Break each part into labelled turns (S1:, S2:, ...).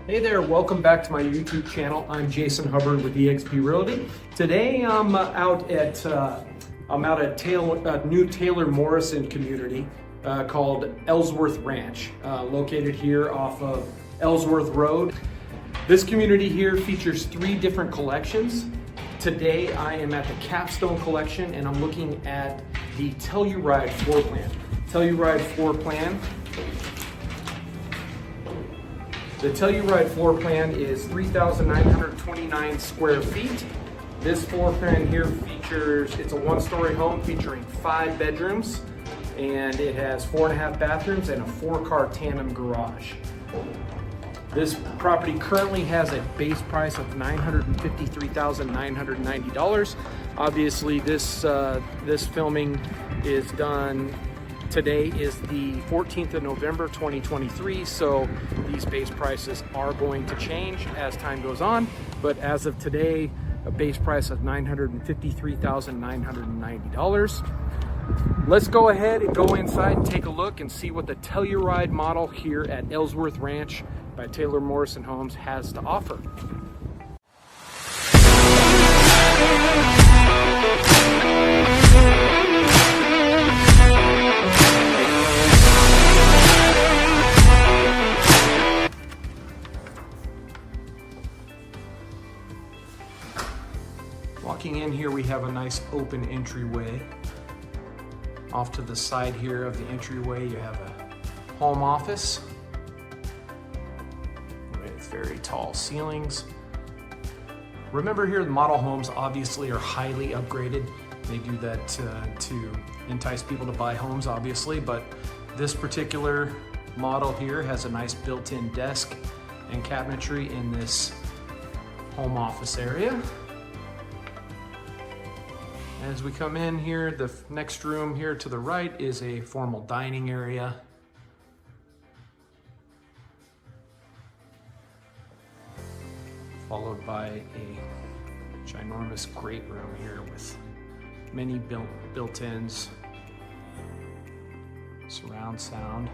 S1: Hey there, welcome back to my YouTube channel. I'm Jason Hubbard with eXp Realty. Today I'm out at new Taylor Morrison community called Ellsworth Ranch, located here off of Ellsworth Road. This community here features 3 different collections. Today I am at the Capstone Collection and I'm looking at the Telluride floor plan. Telluride floor plan. The Telluride floor plan is 3,929 square feet. This floor plan here features, it's a 1-story home featuring 5 bedrooms, and it has 4.5 bathrooms and a 4-car tandem garage. This property currently has a base price of $953,990. Obviously this filming is done. Today is the 14th of November 2023, so these base prices are going to change as time goes on, but as of today, a base price of $953,990. Let's go ahead and go inside and take a look and see what the Telluride model here at Ellsworth Ranch by Taylor Morrison Homes has to offer. Walking in here, we have a nice open entryway. Off to the side here of the entryway, you have a home office with very tall ceilings. Remember here, the model homes obviously are highly upgraded. They do that to entice people to buy homes, obviously, but this particular model here has a nice built-in desk and cabinetry in this home office area. As we come in here, the next room here to the right is a formal dining area. Followed by a ginormous great room here with many built-ins, surround sound.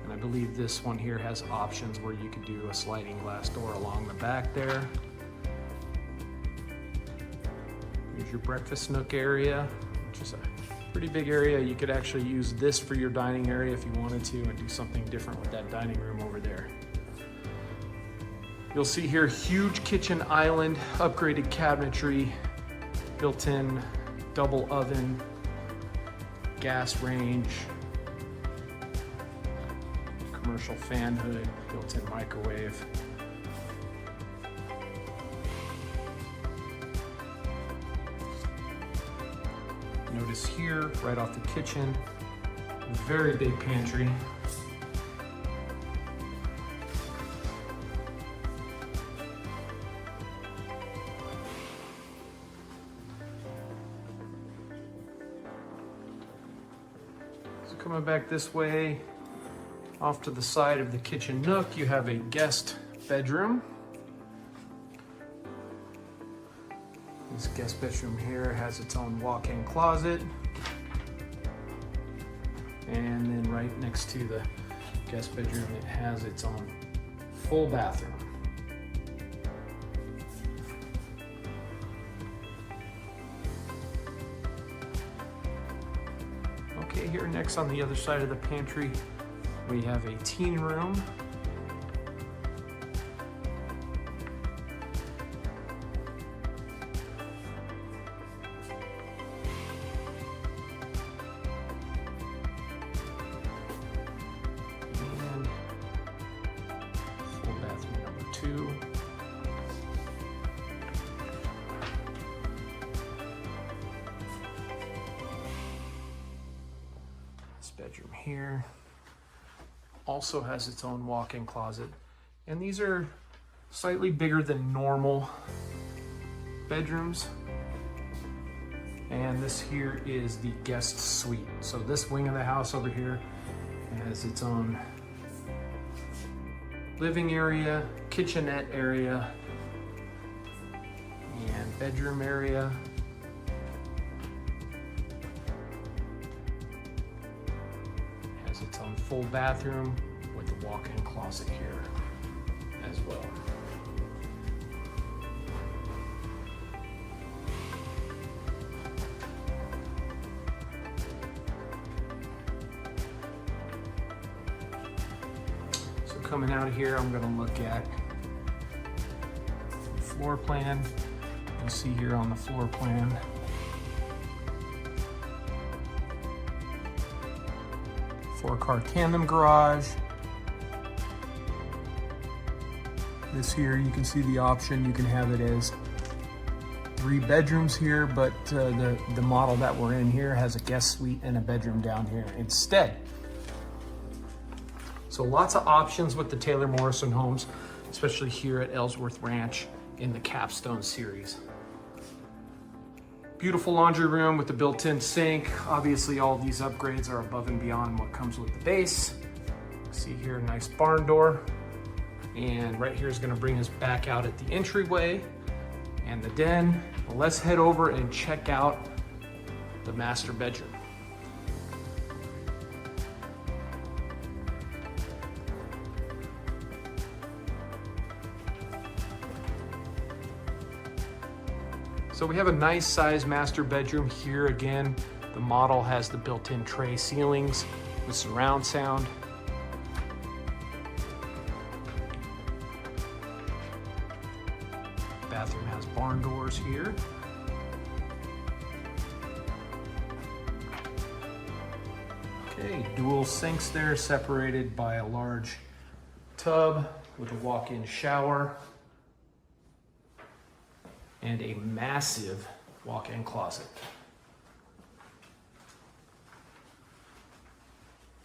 S1: And I believe this one here has options where you could do a sliding glass door along the back there. Here's your breakfast nook area, which is a pretty big area. You could actually use this for your dining area if you wanted to and do something different with that dining room over there. You'll see here huge kitchen island, upgraded cabinetry, built-in double oven, gas range, commercial fan hood, built-in microwave. Notice here, right off the kitchen, very big pantry. So coming back this way, off to the side of the kitchen nook, you have a guest bedroom. This guest bedroom here has its own walk-in closet. And then right next to the guest bedroom, it has its own full bathroom. Okay, here next on the other side of the pantry, we have a teen room. This bedroom here also has its own walk-in closet, and these are slightly bigger than normal bedrooms. And this here is the guest suite. So this wing of the house over here has its own living area, kitchenette area, and bedroom area. Has its own full bathroom with a walk-in closet here as well. So coming out of here, I'm going to look at the floor plan. You see here on the floor plan, four-car tandem garage. This here, you can see the option. You can have it as 3 bedrooms here, but the model that we're in here has a guest suite and a bedroom down here instead. So lots of options with the Taylor Morrison Homes, especially here at Ellsworth Ranch in the Capstone series. Beautiful laundry room with the built-in sink. Obviously, all these upgrades are above and beyond what comes with the base. See here, nice barn door. And right here is gonna bring us back out at the entryway and the den. Well, let's head over and check out the master bedroom. So we have a nice size master bedroom here. Again, the model has the built-in tray ceilings with surround sound. Bathroom has barn doors here. Okay, dual sinks there, separated by a large tub with a walk-in shower and a massive walk-in closet.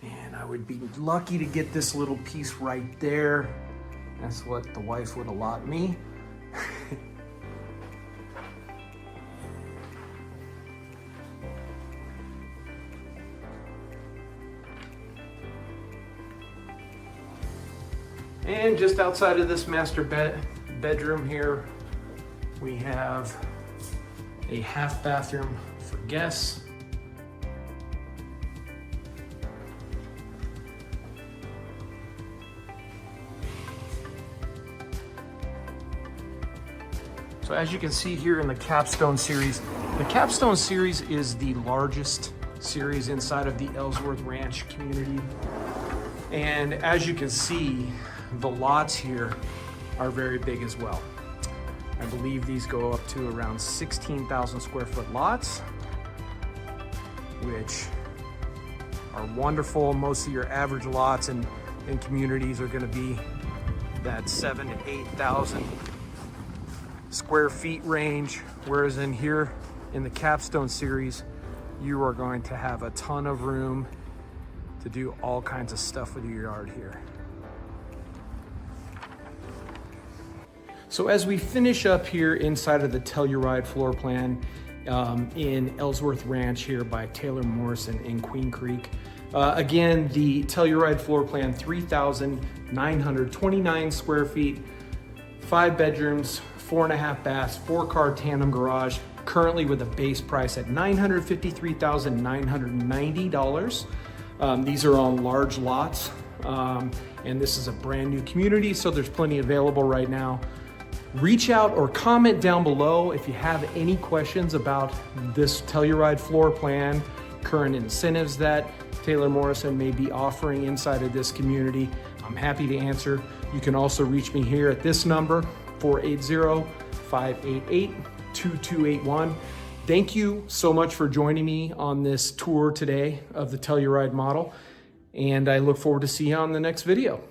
S1: And I would be lucky to get this little piece right there. That's what the wife would allot me. And just outside of this master bedroom here, we have a half bathroom for guests. So as you can see here in the Capstone series, the Capstone series is the largest series inside of the Ellsworth Ranch community. And as you can see, the lots here are very big as well. I believe these go up to around 16,000 square foot lots, which are wonderful. Most of your average lots in communities are gonna be that 7,000 to 8,000 square feet range, whereas in here in the Capstone series, you are going to have a ton of room to do all kinds of stuff with your yard here. So as we finish up here inside of the Telluride floor plan in Ellsworth Ranch here by Taylor Morrison in Queen Creek, again, the Telluride floor plan, 3,929 square feet, 5 bedrooms, 4.5 baths, 4-car tandem garage, currently with a base price at $953,990. These are on large lots, and this is a brand new community, so there's plenty available right now. Reach out or comment down below if you have any questions about this Telluride floor plan, current incentives that Taylor Morrison may be offering inside of this community. I'm happy to answer. You can also reach me here at this number, 480-588-2281. Thank you so much for joining me on this tour today of the Telluride model, and I look forward to seeing you on the next video.